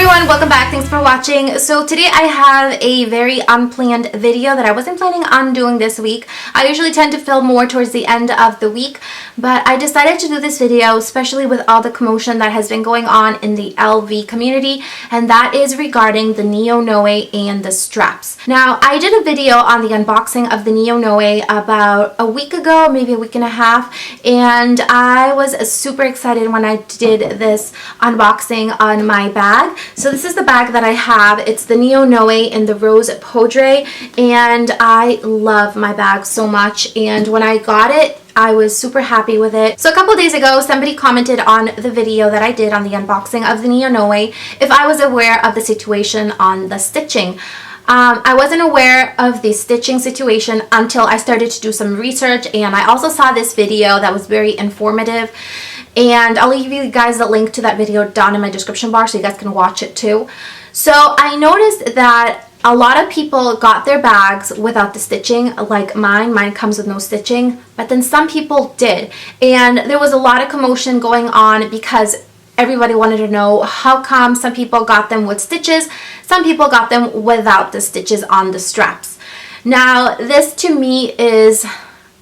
everyone, welcome back. Thanks for watching. So today I have a very unplanned video that I wasn't planning on doing this week. I usually tend to film more towards the end of the week, but I decided to do this video especially with all the commotion that has been going on in the LV community, and that is regarding the NeoNoe and the straps. Now, I did a video on the unboxing of the NeoNoe about a week ago, maybe a week and a half, and I was super excited when I did this unboxing on my bag. So this is the bag that I have. It's the NeoNoe in the Rose Poudre, and I love my bag so much, and when I got it, I was super happy with it. So a couple days ago, somebody commented on the video that I did on the unboxing of the NeoNoe if I was aware of the situation on the stitching. I wasn't aware of the stitching situation until I started to do some research, and I also saw this video that was very informative, and I'll leave you guys the link to that video down in my description bar so you guys can watch it too. So I noticed that a lot of people got their bags without the stitching, like mine. Mine comes with no stitching, but then some people did, and there was a lot of commotion going on because everybody wanted to know how come some people got them with stitches, some people got them without the stitches on the straps. Now, this to me is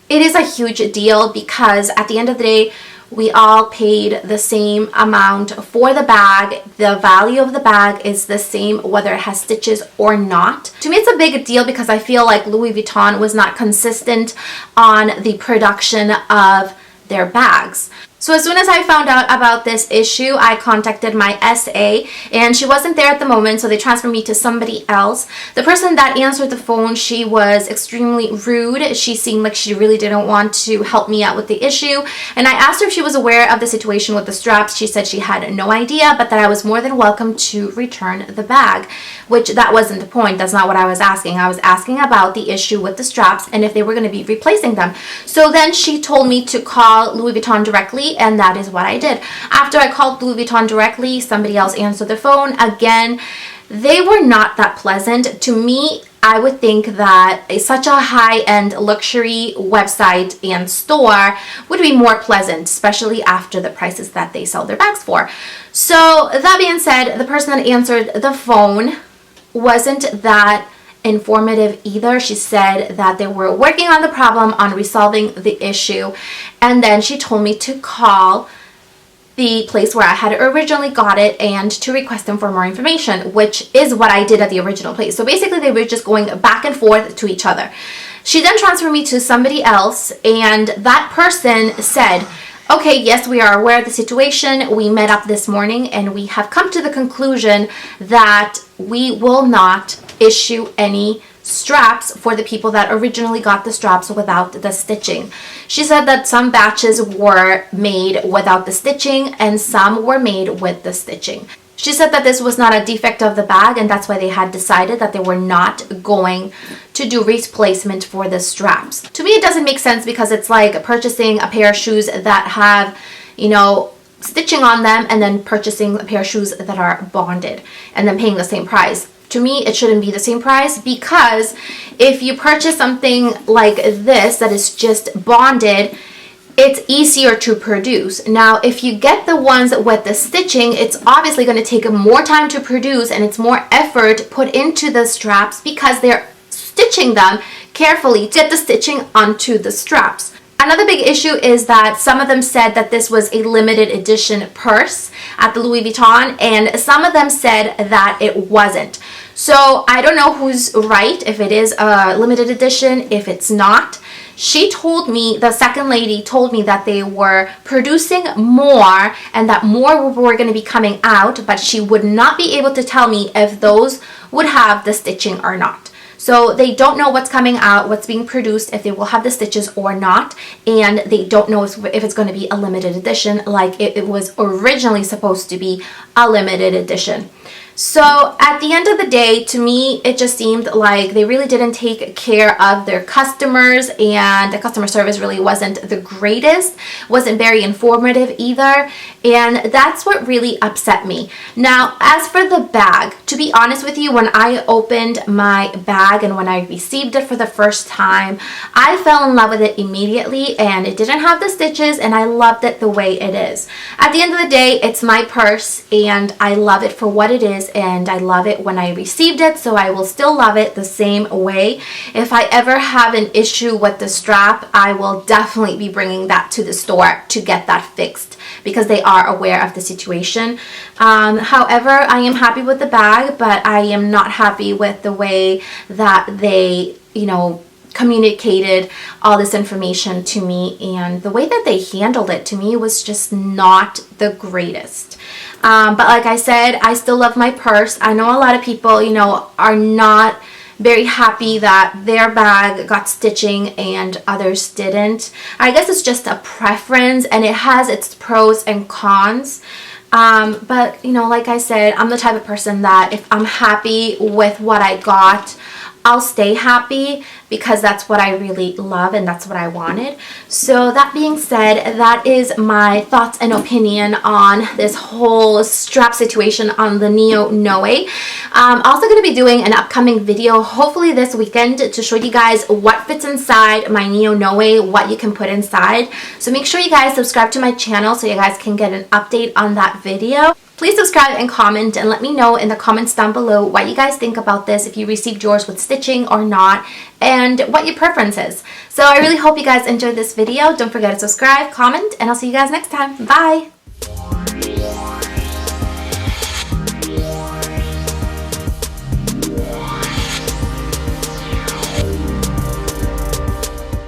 a huge deal because at the end of the day, we all paid the same amount for the bag. The value of the bag is the same whether it has stitches or not. To me, it's a big deal because I feel like Louis Vuitton was not consistent on the production of their bags. So as soon as I found out about this issue, I contacted my SA, and she wasn't there at the moment, so they transferred me to somebody else. The person that answered the phone, she was extremely rude. She seemed like she really didn't want to help me out with the issue, and I asked her if she was aware of the situation with the straps. She said she had no idea, but that I was more than welcome to return the bag, which that wasn't the point. That's not what I was asking. I was asking about the issue with the straps and if they were going to be replacing them. So then she told me to call Louis Vuitton directly, and that is what I did. After I called Louis Vuitton directly, somebody else answered the phone. Again, they were not that pleasant. To me, I would think that such a high-end luxury website and store would be more pleasant, especially after the prices that they sell their bags for. So that being said, the person that answered the phone wasn't that informative either. She said that they were working on the problem, on resolving the issue, and then she told me to call the place where I had originally got it and to request them for more information, which is what I did at the original place. So basically they were just going back and forth to each other. She then transferred me to somebody else, and that person said, okay, yes, we are aware of the situation. We met up this morning and we have come to the conclusion that we will not issue any straps for the people that originally got the straps without the stitching. She said that some batches were made without the stitching and some were made with the stitching. She said that this was not a defect of the bag, and that's why they had decided that they were not going to do replacement for the straps. To me, it doesn't make sense because it's like purchasing a pair of shoes that have, you know, stitching on them and then purchasing a pair of shoes that are bonded and then paying the same price. To me, it shouldn't be the same price, because if you purchase something like this that is just bonded, it's easier to produce. Now, if you get the ones with the stitching, it's obviously going to take more time to produce, and it's more effort put into the straps because they're stitching them carefully to get the stitching onto the straps. Another big issue is that some of them said that this was a limited edition purse at the Louis Vuitton, and some of them said that it wasn't. So I don't know who's right, if it is a limited edition, if it's not. She told me, the second lady told me that they were producing more and that more were going to be coming out, but she would not be able to tell me if those would have the stitching or not. So they don't know what's coming out, what's being produced, if they will have the stitches or not, and they don't know if it's going to be a limited edition like it was originally supposed to be a limited edition. So at the end of the day, to me, it just seemed like they really didn't take care of their customers, and the customer service really wasn't the greatest, wasn't very informative either, and that's what really upset me. Now, as for the bag, to be honest with you, when I opened my bag and when I received it for the first time, I fell in love with it immediately, and it didn't have the stitches, and I loved it the way it is. At the end of the day, it's my purse, and I love it for what it is. this and I love it when I received it, so I will still love it the same way. If I ever have an issue with the strap, I will definitely be bringing that to the store to get that fixed because they are aware of the situation. However, I am happy with the bag, but I am not happy with the way that they, communicated all this information to me, and the way that they handled it to me was just not the greatest. But like I said, I still love my purse. I know a lot of people, are not very happy that their bag got stitching and others didn't. I guess it's just a preference and it has its pros and cons. But like I said, I'm the type of person that if I'm happy with what I got, I'll stay happy because that's what I really love and that's what I wanted. So that being said, that is my thoughts and opinion on this whole strap situation on the NeoNoe. I'm also going to be doing an upcoming video, hopefully this weekend, to show you guys what fits inside my NeoNoe, what you can put inside. So make sure you guys subscribe to my channel so you guys can get an update on that video. Please subscribe and comment and let me know in the comments down below what you guys think about this, if you received yours with stitching or not, and what your preference is. So I really hope you guys enjoyed this video. Don't forget to subscribe, comment, and I'll see you guys next time. Bye!